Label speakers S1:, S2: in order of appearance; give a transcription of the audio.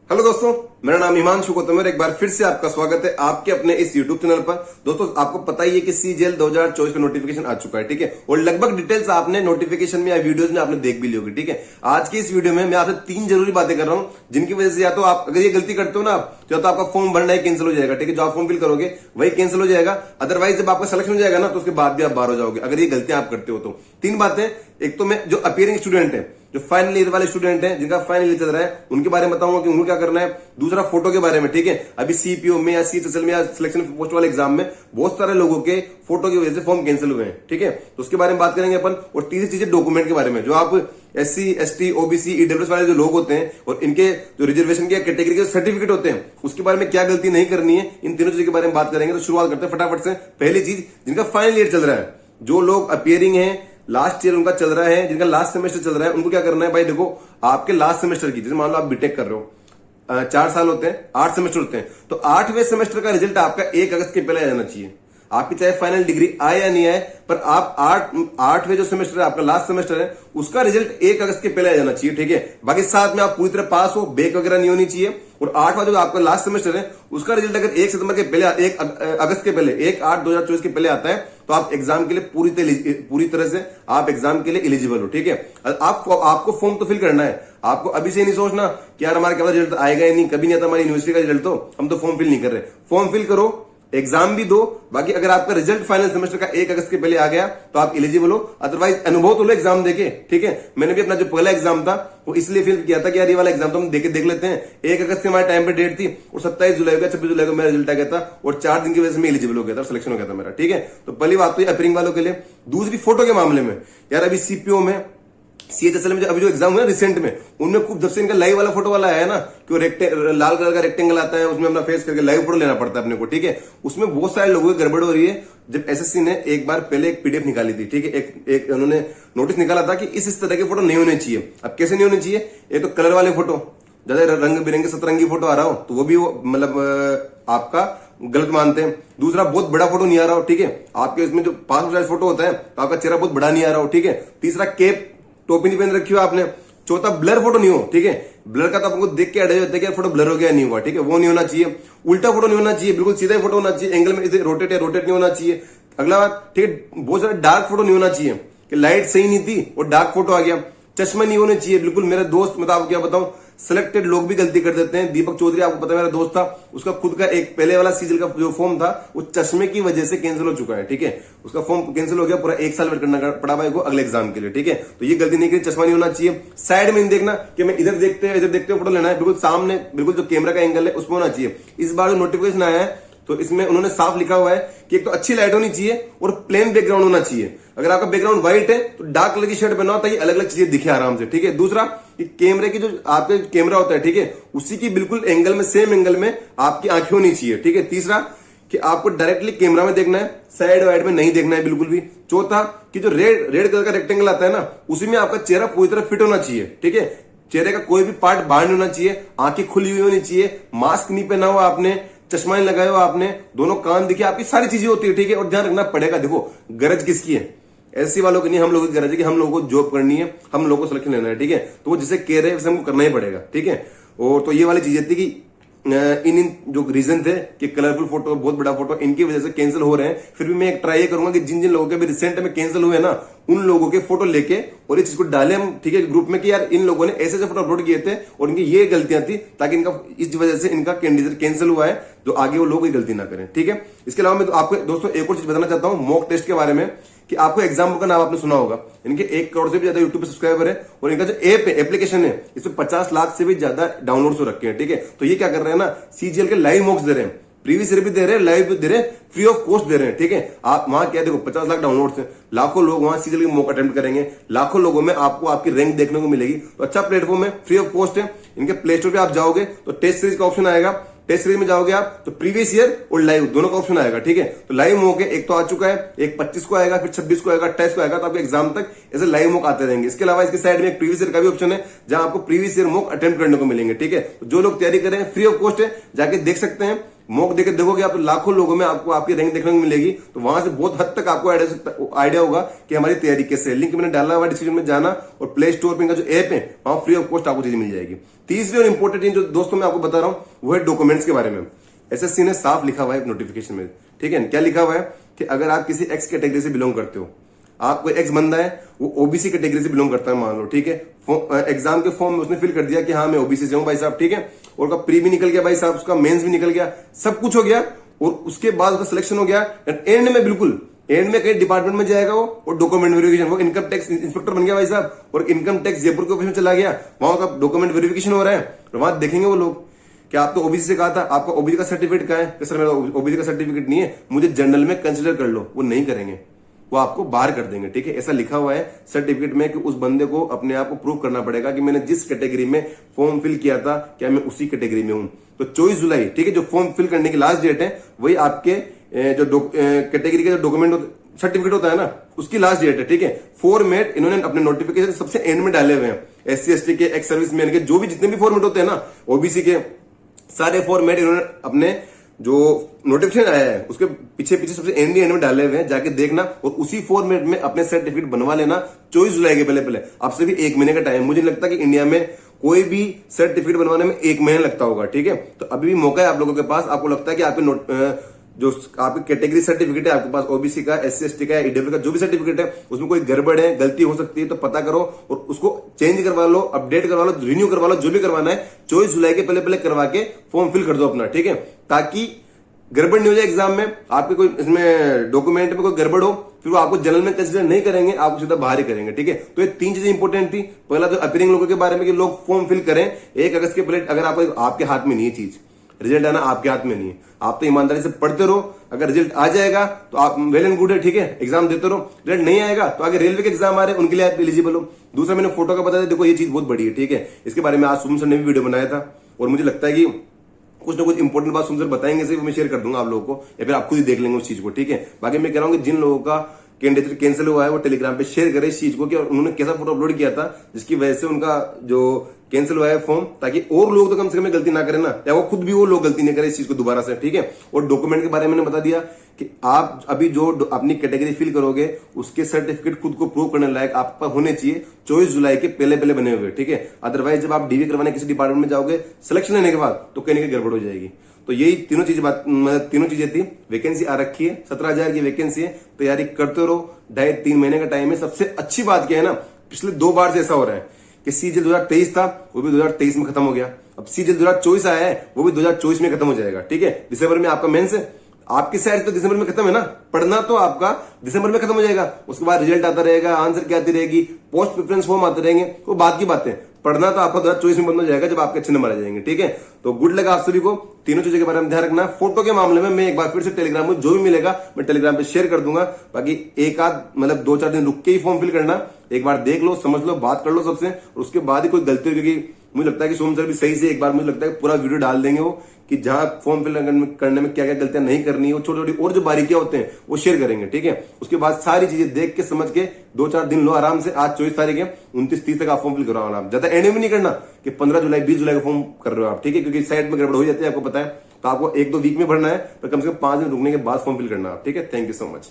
S1: Hello दोस्तों, मेरा नाम हिमांशु गौतम है। एक बार फिर से आपका स्वागत है आपके अपने इस YouTube चैनल पर। दोस्तों, आपको पता ही है कि CGL 2024 का नोटिफिकेशन आ चुका है, ठीक है। और लगभग डिटेल्स आपने नोटिफिकेशन में या वीडियोस में आपने देख भी ली होगी, ठीक है। आज की इस वीडियो में मैं आपसे 3 जरूरी बातें कर रहा हूं, जिनकी वजह से या तो आप अगर ये गलती करते हो ना, तो आपका फॉर्म भरना ही कैंसिल हो जाएगा, ठीक है। जो आप फॉर्म फिल करोगे वही कैंसिल हो जाएगा। अदरवाइज जब आपका सिलेक्शन हो जाएगा ना, तो उसके बाद भी आप बाहर हो जाओगे अगर ये गलतियां आप करते हो तो। 3 बातें। एक तो मैं जो अपियरिंग स्टूडेंट है, जो फाइनल ईयर वाले स्टूडेंट हैं, जिनका फाइनल ईयर चल रहा है, उनके बारे में बताऊंगा कि उनको क्या करना है। दूसरा, फोटो के बारे में, ठीक है। अभी CPO में या CHSL में या सिलेक्शन पोस्ट वाले एग्जाम में बहुत सारे लोगों के फोटो की वजह से फॉर्म कैंसिल हुए हैं, ठीक है। तो उसके बारे में बात करेंगे अपन। और तीसरी चीज है डॉक्यूमेंट के बारे में। जो आप SC ST OBC EWS वाले जो लोग होते हैं और इनके जो रिजर्वेशन के कैटेगरी के सर्टिफिकेट होते हैं, उसके बारे में क्या गलती नहीं करनी है, इन तीनों चीजों के बारे में बात करेंगे। तो शुरुआत करते हैं फटाफट से। पहली चीज, जिनका फाइनल ईयर चल रहा है, जो लोग अपियरिंग है, लास्ट ईयर उनका चल रहा है, जिनका लास्ट सेमेस्टर चल रहा है, उनको क्या करना है भाई। देखो, आपके लास्ट सेमेस्टर की, जैसे मान लो आप बीटेक कर रहे हो, 4 साल होते हैं, 8 सेमेस्टर होते हैं, तो 8वें सेमेस्टर का रिजल्ट आपका 1 अगस्त के पहले आ जाना चाहिए। आपकी चाहे फाइनल डिग्री आए या नहीं आए, पर आप 8वें जो सेमेस्टर है, आपका लास्ट सेमेस्टर है, उसका रिजल्ट 1 अगस्त के पहले आ जाना चाहिए, ठीक है। बाकी साथ में आप पूरी तरह पास हो, बैक वगैरह नहीं होनी चाहिए। और 8वां जो आपका लास्ट सेमेस्टर है, उसका रिजल्ट अगर 1 सितंबर के पहले, 1 अगस्त के पहले, 1/8/2024 के पहले आता है, तो आप एग्जाम के लिए पूरी तरह से आप एग्जाम के लिए एलिजिबल हो, ठीक है। आपको फॉर्म तो फिल करना है। आपको अभी से नहीं सोचना कि यार हमारा क्या रिजल्ट आएगा ही नहीं, कभी नहीं आता हमारी यूनिवर्सिटी का रिजल्ट, तो हम तो फॉर्म फिल नहीं कर रहे। फॉर्म फिल करो, एग्जाम भी दो। बाकी अगर आपका रिजल्ट फाइनल सेमेस्टर का 1 अगस्त के पहले आ गया, तो आप एलिजिबल हो। अदरवाइज अनुभव तो लो एग्जाम देके, ठीक है। मैंने भी अपना जो पहला एग्जाम था, वो इसलिए फिल किया था कि यार ये वाला एग्जाम तो हम देख लेते हैं। 1 अगस्त के हमारे टाइम पे डेट थी, और 27 जुलाई का 26 जुलाई को मेरा रिजल्ट आ गया था, और 4 दिन की वजह से मैं एलिजिबल हो गया था, सिलेक्शन हो गया था मेरा, ठीक है। तो पहली बात तो ये अपियरिंग वालों के लिए। दूसरी, फोटो के मामले में, यार अभी CPO में, CHSL में अभी जो एग्जाम हुआ रिसेंट में, उनमें खूब जब से इनका लाइव वाला फोटो वाला आया है ना, कि वो लाल कलर का रेक्टेंगल आता है, उसमें अपना फेस करके लाइव फोटो लेना पड़ता है अपने को, ठीक है। उसमें बहुत सारे लोगों की गड़बड़ हो रही है। जब SSC ने एक बार पहले एक PDF निकाली थी, ठीक है, एक उन्होंने नोटिस निकाला था कि इस तरह के फोटो नहीं होने चाहिए। अब कैसे नहीं होने चाहिए? एक तो कलर वाले फोटो, ज्यादा रंग बिरंगे सतरंगी फोटो आ रहा हो, तो वो भी मतलब आपका गलत मानते हैं। दूसरा, बहुत बड़ा फोटो नहीं आ रहा हो, ठीक है। आपके इसमें जो पासपोर्ट साइज फोटो होता है, तो आपका चेहरा बहुत बड़ा नहीं आ रहा हो, ठीक है। तीसरा, कैप टोपी नहीं पहन रखी हो आपने। चौथा, ब्लर फोटो नहीं हो, ठीक है। ब्लर का तो आपको देख के आइडिया होता है कि फोटो ब्लर हो गया नहीं हुआ, ठीक है, वो नहीं होना चाहिए। उल्टा फोटो नहीं होना चाहिए, बिल्कुल सीधा ही फोटो होना चाहिए, एंगल में इधर रोटेट नहीं होना चाहिए। अगला बात, ठीक है, बहुत सारा डार्क फोटो नहीं होना चाहिए कि लाइट सही नहीं थी और डार्क फोटो आ गया। चश्मा नहीं होने चाहिए, बिल्कुल। मेरा दोस्त, मैं आपको क्या बताऊं, सिलेक्टेड लोग भी गलती कर देते हैं। दीपक चौधरी, आपको पता है, मेरा दोस्त था, उसका खुद का एक पहले वाला CGL का जो फॉर्म था, वो चश्मे की वजह से कैंसिल हो चुका है, ठीक है। उसका फॉर्म कैंसिल हो गया, पूरा 1 साल वेट करना पड़ा भाई को अगले एग्जाम के लिए, ठीक है। तो ये गलती नहीं करी, चश्मा नहीं होना चाहिए। साइड में नहीं देखना कि मैं इधर देखते हैं फोटो लेना है, बिल्कुल सामने, बिल्कुल जो कैमरा का एंगल है उसमें होना चाहिए। इस बार जो नोटिफिकेशन आया है, तो इसमें उन्होंने साफ लिखा हुआ है कि एक तो अच्छी लाइट होनी चाहिए और प्लेन बैकग्राउंड होना चाहिए। अगर आपका बैकग्राउंड व्हाइट है, तो डार्क कलर की शर्ट पहना ताकि अलग अलग चीजें दिखे आराम से, ठीक है। दूसरा, कि कैमरे की जो आपके कैमरा होता है, ठीक है, उसी की बिल्कुल एंगल में, सेम एंगल में आपकी आंखें होनी चाहिए, ठीक है। तीसरा, कि आपको डायरेक्टली कैमरा में देखना है, साइड वाइड में नहीं देखना है बिल्कुल भी। चौथा, कि जो रेड कलर का रेक्टेंगल आता है ना, उसी में आपका चेहरा पूरी तरह फिट होना चाहिए, ठीक है। चेहरे का कोई भी पार्ट बाहर नहीं होना चाहिए, आंखें खुली हुई होनी चाहिए, मास्क नहीं पहना हुआ आपने, चश्मा नहीं लगाया हुआ आपने, दोनों कान दिखे, आपकी सारी चीजें होती है, ठीक है। और ध्यान रखना पड़ेगा, देखो गरज किसकी है, ऐसी वालों की नहीं, हम लोगों की गरज है कि हम लोगों को जॉब करनी है, हम लोगों को सिलेक्शन लेना है, ठीक है। तो वो जिसे कह रहे हैं वैसे हमको करना ही पड़ेगा, ठीक है। और तो ये वाली चीजें थी कि इन जो रीजन थे कि कलरफुल फोटो, बहुत बड़ा फोटो, इनकी वजह से कैंसिल हो रहे हैं। फिर भी मैं एक ट्राई करूंगा कि जिन जिन लोगों के भी रिसेंट में कैंसिल हुए ना, उन लोगों के फोटो लेके और ये चीज को डाले हम, ठीक है, ग्रुप में कि यार इन लोगों ने ऐसे ऐसे फोटो अपलोड किए थे और इनकी ये गलतियां थी, ताकि इनका इस वजह से इनका कैंडिडेट कैंसिल हुआ है, जो आगे वो लोग ये गलती ना करें, ठीक है। इसके अलावा मैं तो आपको दोस्तों एक और चीज बताना चाहता हूं मॉक टेस्ट के बारे में, कि आपको एग्जाम का नाम आपने सुना होगा। इनके 1 करोड़ से भी ज्यादा यूट्यूब पे सब्सक्राइबर है, और इनका जो ऐप है, एप्लीकेशन है, इसमें 50 लाख से भी ज्यादा डाउनलोड्स हो रखे हैं, ठीक है। तो ये क्या कर रहे हैं ना, CGL के लाइव मॉक्स दे रहे हैं, प्रीवियस ईयर भी दे रहे हैं, लाइव भी दे रहे हैं, फ्री ऑफ कॉस्ट दे रहे हैं, ठीक है। आप वहां क्या देखो, 50 लाख डाउनलोड्स हैं, लाखों लोग वहां CGL के मॉक अटेम्प्ट करेंगे, लाखों लोगों में आपको आपकी रैंक देखने को मिलेगी। तो अच्छा प्लेटफॉर्म है, फ्री ऑफ कॉस्ट है। इनके प्ले स्टोर पे आप जाओगे तो टेस्ट सीरीज का ऑप्शन आएगा, टेस्ट सीरीज में जाओगे आप तो प्रीवियस ईयर और लाइव दोनों का ऑप्शन आएगा, ठीक है। तो लाइव मॉक है, एक तो आ चुका है, एक 25 को आएगा, फिर 26 को आएगा, 28 को आएगा, तो आपके एग्जाम तक ऐसे लाइव मॉक आते रहेंगे। इसके अलावा इसके साइड में एक प्रीवियस ईयर का भी ऑप्शन है, जहां आपको प्रीवियस ईयर मॉक अटेम्प्ट करने को मिलेंगे, ठीक है। तो जो लोग तैयारी करें, फ्री ऑफ कॉस्ट है, जाके देख सकते हैं। मॉक देकर देखोगे आप, लाखों लोगों में आपको आपकी रैंक देखने को मिलेगी। तो वहां से बहुत हद तक आपको आइडिया होगा कि हमारी तैयारी कैसे है। लिंक मैंने डाला हुआ डिस्क्रिप्शन में, जाना और प्ले स्टोर पे इनका जो ऐप है वहां फ्री ऑफ कॉस्ट आपको चीजें मिल जाएगी। तीसरी और इंपॉर्टेंट चीज जो दोस्तों मैं आपको बता रहा हूं वो है डॉक्यूमेंट्स के बारे में। एसएससी ने साफ लिखा हुआ है नोटिफिकेशन में, ठीक है, क्या लिखा हुआ है कि अगर आप किसी एक्स कैटेगरी से बिलोंग करते हो, आप कोई एक्स बंदा है, वो ओबीसी कैटेगरी से बिलोंग करता है मान लो, ठीक है, एग्जाम के फॉर्म में उसने फिल कर दिया कि हाँ मैं ओबीसी से हूं भाई साहब, ठीक है, और उसका प्री भी निकल गया भाई साहब, उसका मेंस भी निकल गया, सब कुछ हो गया, और उसके बाद उसका सिलेक्शन हो गया। एंड में बिल्कुल एंड में कहीं डिपार्टमेंट में जाएगा वो, और डॉक्यूमेंट वेरिफिकेशन, वो इनकम टैक्स इंस्पेक्टर बन गया भाई साहब, और इनकम टैक्स जयपुर के ऑफिस में चला गया, वहां का डॉक्यूमेंट वेरिफिकेशन हो रहा है, और वहां देखेंगे वो लोग कि आप तो ओबीसी से कहा था, आपका ओबीसी का सर्टिफिकेट कहाँ है, सर मेरा ओबीसी का सर्टिफिकेट नहीं है, मुझे जनरल में कंसिडर कर लो, वो नहीं करेंगे, वो आपको बाहर कर देंगे, ठीक है। ऐसा लिखा हुआ है सर्टिफिकेट में कि उस बंदे को अपने आप को प्रूव करना पड़ेगा कि मैंने जिस कैटेगरी में फॉर्म फिल किया था क्या मैं उसी कैटेगरी में हूं। तो 24 जुलाई, ठीक है, जो फॉर्म फिल करने की लास्ट डेट है वही आपके जो कैटेगरी का जो डॉक्यूमेंट सर्टिफिकेट होता है ना उसकी लास्ट डेट है, ठीक है। फॉर्मेट इन्होंने अपने नोटिफिकेशन सबसे एंड में डाले हुए हैं। एससी एसटी के, एक्स सर्विसमैन के, जो भी जितने भी फॉर्मेट होते हैं ना, ओबीसी के सारे फॉर्मेट इन्होंने अपने जो नोटिफिकेशन आया है उसके पीछे पीछे सबसे एंड में डाले हुए हैं, जाके देखना और उसी फॉर्मेट में अपने सर्टिफिकेट बनवा लेना 24 जुलाई के पहले। आपसे भी 1 महीने का टाइम, मुझे नहीं लगता कि इंडिया में कोई भी सर्टिफिकेट बनवाने में 1 महीना लगता होगा, ठीक है। तो अभी भी मौका है आप लोगों के पास। आपको लगता है कि आपके जो आपकी कैटेगरी सर्टिफिकेट है आपके पास, ओबीसी का, एससी एसटी का, ईडब्ल्यू का, जो भी सर्टिफिकेट है उसमें कोई गड़बड़ है, गलती हो सकती है, तो पता करो और उसको चेंज करवा लो, अपडेट करवा लो, रिन्यू करवा लो, जो भी करवाना है 24 जुलाई के पहले करवा के फॉर्म फिल कर दो अपना, ठीक है, ताकि गड़बड़ नहीं हो जाए एग्जाम में, आपके कोई इसमें डॉक्यूमेंट में कोई गड़बड़ हो फिर वो आपको जनरल में कंसिडर नहीं करेंगे, आपको सीधा बाहर ही करेंगे, ठीक है। तो ये 3 चीजें इंपॉर्टेंट थी। पहला तो अपीयरिंग लोगों के बारे में कि लोग फॉर्म फिल करें 1 अगस्त के पहले। अगर आपके हाथ में नहीं है चीज, रिजल्ट आना आपके हाथ में नहीं है, आप तो ईमानदारी से पढ़ते रहो। अगर रिजल्ट आ जाएगा तो आप वेल एंड गुड है, ठीक है, एग्जाम देते रहो। रिजल्ट नहीं आएगा तो आगे रेलवे के एग्जाम आ रहे हैं उनके लिए आप एलिजिबल हो। दूसरा मैंने फोटो का बताया, देखो ये चीज बहुत बड़ी है, ठीक है, इसके बारे में आज सुमन सर ने भी वीडियो बनाया था और मुझे लगता है कि कुछ ना कुछ इंपॉर्टेंट बात सुमन सर बताएंगे, से वो मैं शेयर कर दूंगा आप लोगों को, या फिर आप खुद ही देख लेंगे उस चीज को, ठीक है। बाकी मैं कह रहा हूँ कि जिन लोगों का कैंडिडेट कैंसिल हुआ है वो टेलीग्राम पे शेयर करें इस चीज को कि उन्होंने कैसा फोटो अपलोड किया था जिसकी वजह से उनका जो कैंसिल हुआ है फॉर्म, ताकि और लोग तो कम से कम गलती ना करें ना, या वो खुद भी वो लोग गलती नहीं करें इस चीज को दोबारा से, ठीक है। और डॉक्यूमेंट के बारे में मैंने बता दिया कि आप अभी जो अपनी कैटेगरी फिल करोगे उसके सर्टिफिकेट खुद को प्रूव करने लायक आपके पास होने चाहिए 24 जुलाई के पहले बने हुए, ठीक है। अदरवाइज जब आप डीवी करवाने किसी डिपार्टमेंट में जाओगे सिलेक्शन लेने के बाद तो कहीं ना कहीं गड़बड़ हो जाएगी। तो यही तीनों चीजें थी। वैकेंसी आ रखी है, 17,000 की वैकेंसी है, तैयारी करते रहो। 2.5-3 महीने का टाइम है। सबसे अच्छी बात क्या है ना, पिछले 2 बार से ऐसा हो रहा है कि सीजीएल 2023 था वो भी 2023 में खत्म हो गया, अब सीजीएल 2024 आया है वो भी 2024 में खत्म हो जाएगा, ठीक है। दिसंबर में आपका मेंस है, आपकी साइड तो दिसंबर में खत्म है ना, पढ़ना तो आपका दिसंबर में खत्म हो जाएगा। उसके बाद रिजल्ट आता रहेगा, आंसर की आती रहेगी, पोस्ट प्रेफरेंस फॉर्म आते रहेंगे, वो बात की बातें। पढ़ना तो आपका 2024 में बंद हो जाएगा जब आपके अच्छे नंबर आ जाएंगे, ठीक है। तो गुड लक आप सभी को। तीनों चीजों के बारे में ध्यान रखना। फोटो के मामले में मैं एक बार फिर से टेलीग्राम में जो भी मिलेगा मैं टेलीग्राम पे शेयर कर दूंगा। बाकी एक आध 2-4 दिन रुक के ही फॉर्म फिल करना, एक बार देख लो, समझ लो, बात कर लो सबसे, और उसके बाद ही कोई गलती होगी। मुझे लगता है कि सोम सर भी सही से एक बार मुझे लगता है पूरा वीडियो डाल देंगे वो, कि जहां फॉर्म फिल करने में क्या क्या गलतियां नहीं करनी है, वो छोटी छोटी और जो बारीकियां होते हैं वो शेयर करेंगे, ठीक है। उसके बाद सारी चीजें देख के समझ के 2-4 दिन लो आराम से। आज 24 तारीख है, 29-30 तक आप फॉर्म फिल कराओ। आप ज्यादा एंड में नहीं करना कि 15 जुलाई 20 जुलाई का फॉर्म कर रहे हो आप, ठीक है, क्योंकि साइड में गड़बड़ हो जाती है, आपको पता है। तो आपको 1-2 वीक में भरना है, पर कम से कम 5 दिन रुकने के बाद फॉर्म फिल करना आप, ठीक है। Thank you so much.